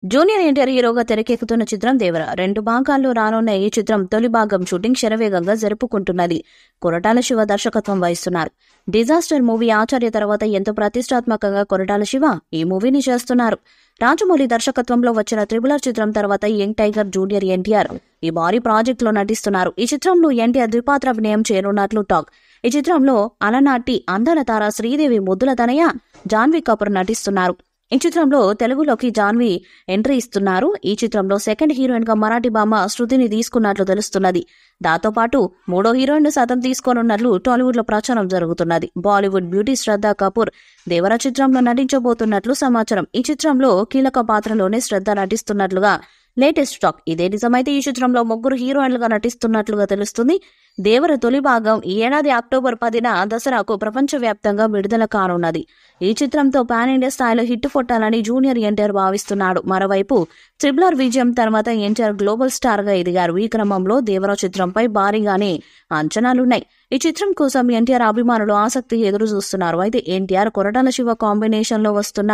Junior NTR హీరోగా తెరకెక్కుతున్న చిత్రం దేవర 2 భాగాల్లో రానున్న ఈ చిత్రం తొలి భాగం షూటింగ్ శరవేగంగా జరుపుకుంటున్నది. కొరటాల శివ దర్శకత్వం వహిస్తున్నారు. డిజాస్టర్ మూవీ ఆచార్య తర్వాత ఎంతో ప్రతిష్టాత్మకంగా కొరటాల శివ ఈ మూవీని చేస్తున్నారు. రాజమౌళి దర్శకత్వంలో వచ్చిన త్రిబులర్ చిత్రం తర్వాత యంగ్ టైగర్ జూనియర్ ఎన్టీఆర్ ఈ భారీ ప్రాజెక్ట్ లో నటిస్తున్నారు. ఈ చిత్రంలో ఎన్టీఆర్ ద్విపాత్రాభినయం చేయనున్నట్లు టాక్. ఈ చిత్రంలో అలనాటి అందాల తార శ్రీదేవి ముద్దుల తనయ జాన్వీ కపూర్ నటిస్తున్నారు. ఈ చిత్రంలో తెలుగులోకి జాన్వీ ఎంట్రీ ఇస్తున్నారు. ఈ చిత్రంలో సెకండ్ హీరోయిన్ గా మరాఠీ భామ శృతిని తీసుకున్నట్లు తెలుస్తున్నది. దాంతో పాటు 3వ హీరోయిన్ సతం తీసుకోనున్నట్లు టాలీవుడ్ లో ప్రచారం జరుగుతున్నది. బాలీవుడ్ బ్యూటీ శ్రద్ధా కపూర్ దేవర చిత్రంలో నటించబోతున్నట్లు సమాచారం. ఈ చిత్రంలో కీలక పాత్రలోనే శ్రద్ధ నటిస్తున్నట్లుగా లేటెస్ట్ టాక్. ఇదే నిజమైతే ఈ చిత్రంలో 3 హీరోయిన్లుగా నటిస్తున్నట్లుగా తెలుస్తుంది. దేవర తొలి భాగం ఈ ఏడాది అక్టోబర్ 10న దసరాకు ప్రపంచవ్యాప్తంగా విడుదల కానున్నది. ఈ చిత్రంతో పాన్ ఇండియా స్థాయిలో హిట్ కొట్టాలని జూనియర్ ఎన్టీఆర్ భావిస్తున్నాడు. మరోవైపు త్రిబులర్ విజయం తర్వాత ఎన్టీఆర్ గ్లోబల్ స్టార్ గా ఎదిగారు. ఈ క్రమంలో దేవర చిత్రంపై భారీగానే అంచనాలున్నాయి. ఈ చిత్రం కోసం ఎన్టీఆర్ అభిమానులు ఆసక్తి ఎదురు చూస్తున్నారు. అయితే ఎన్టీఆర్ కొరటాల శివ కాంబినేషన్ లో వస్తున్న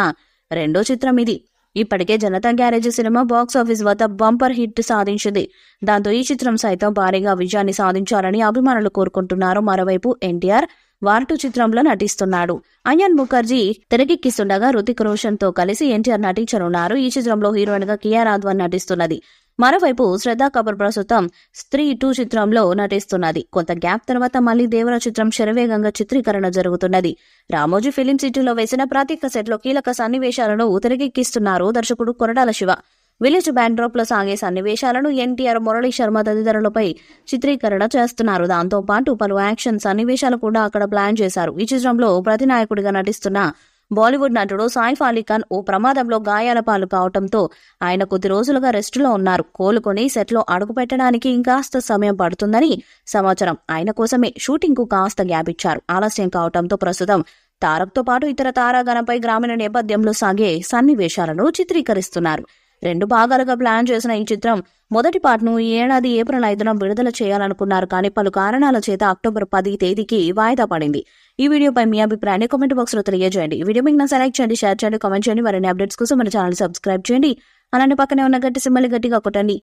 రెండో చిత్రం ఇది. ఇప్పటికే జనతా గ్యారేజ్ సినిమా బాక్సాఫీస్ వద్ద బంపర్ హిట్ సాధించింది. దాంతో ఈ చిత్రం సైతం భారీగా విజయాన్ని సాధించాలని అభిమానులు కోరుకుంటున్నారు. మరోవైపు ఎన్టీఆర్ వార్ 2 చిత్రంలో నటిస్తున్నాడు. అయాన్ ముఖర్జీ తెరకెక్కిస్తుండగా రుతిక్ రోషన్ తో కలిసి ఎన్టీఆర్ నటించనున్నారు. ఈ చిత్రంలో హీరోయిన్ గా కియా రాఘవన్ నటిస్తున్నది. మరోవైపు శ్రద్ధా కపూర్ ప్రస్తుతం స్త్రీ 2 చిత్రంలో నటిస్తున్నది. కొంత గ్యాప్ తర్వాత మళ్లీ దేవర చిత్రం శరవేగంగా చిత్రీకరణ జరుగుతున్నది. రామోజీ ఫిలిం సిటీలో వేసిన ప్రత్యేక సెట్ లో కీలక సన్నివేశాలను తెరకెక్కిస్తున్నారు దర్శకుడు కొరటాల శివ. విలేజ్ బ్యాక్డ్రాప్ లో సాగే సన్నివేశాలను ఎన్టీఆర్, మురళీ శర్మ తదితరులపై చిత్రీకరణ చేస్తున్నారు. దాంతో పాటు పలు యాక్షన్ సన్నివేశాలు కూడా అక్కడ ప్లాన్ చేశారు. ఈ చిత్రంలో ప్రతినాయకుడిగా నటిస్తున్న బాలీవుడ్ నటుడు సైఫ్ అలీ ఖాన్ ఓ ప్రమాదంలో గాయాల పాలు కావడంతో ఆయన కొద్ది రోజులుగా రెస్టులో ఉన్నారు. కోలుకొని సెట్ లో అడుగు పెట్టడానికి ఇంకాస్త సమయం పడుతుందని సమాచారం. ఆయన కోసమే షూటింగ్ కు కాస్త గ్యాప్ ఇచ్చారు. ఆలస్యం కావడంతో ప్రస్తుతం తారక్తో పాటు ఇతర తారాగణంపై గ్రామీణ నేపథ్యంలో సాగే సన్నివేశాలను చిత్రీకరిస్తున్నారు. 2 భాగాలుగా ప్లాన్ చేసిన ఈ చిత్రం మొదటి పార్ట్ను ఈ ఏడాది ఏప్రిల్ 5న విడుదల చేయాలనుకున్నారు. కానీ పలు కారణాల చేత అక్టోబర్ 10 తేదీకి వాయిదా పడింది. ఈ వీడియోపై మీ అభిప్రాయాన్ని కామెంట్ బాక్స్ లో తెలియజేయండి. ఈ వీడియో మీకు నచ్చితే లైక్ చేయండి, షేర్ చేయండి, కామెంట్ చేయండి. మరిన్ని అప్డేట్స్ కోసం మన ఛానల్ సబ్స్క్రైబ్ చేయండి. అలానే పక్కనే ఉన్న గట్టి సింబల్ గట్టిగా కొట్టండి.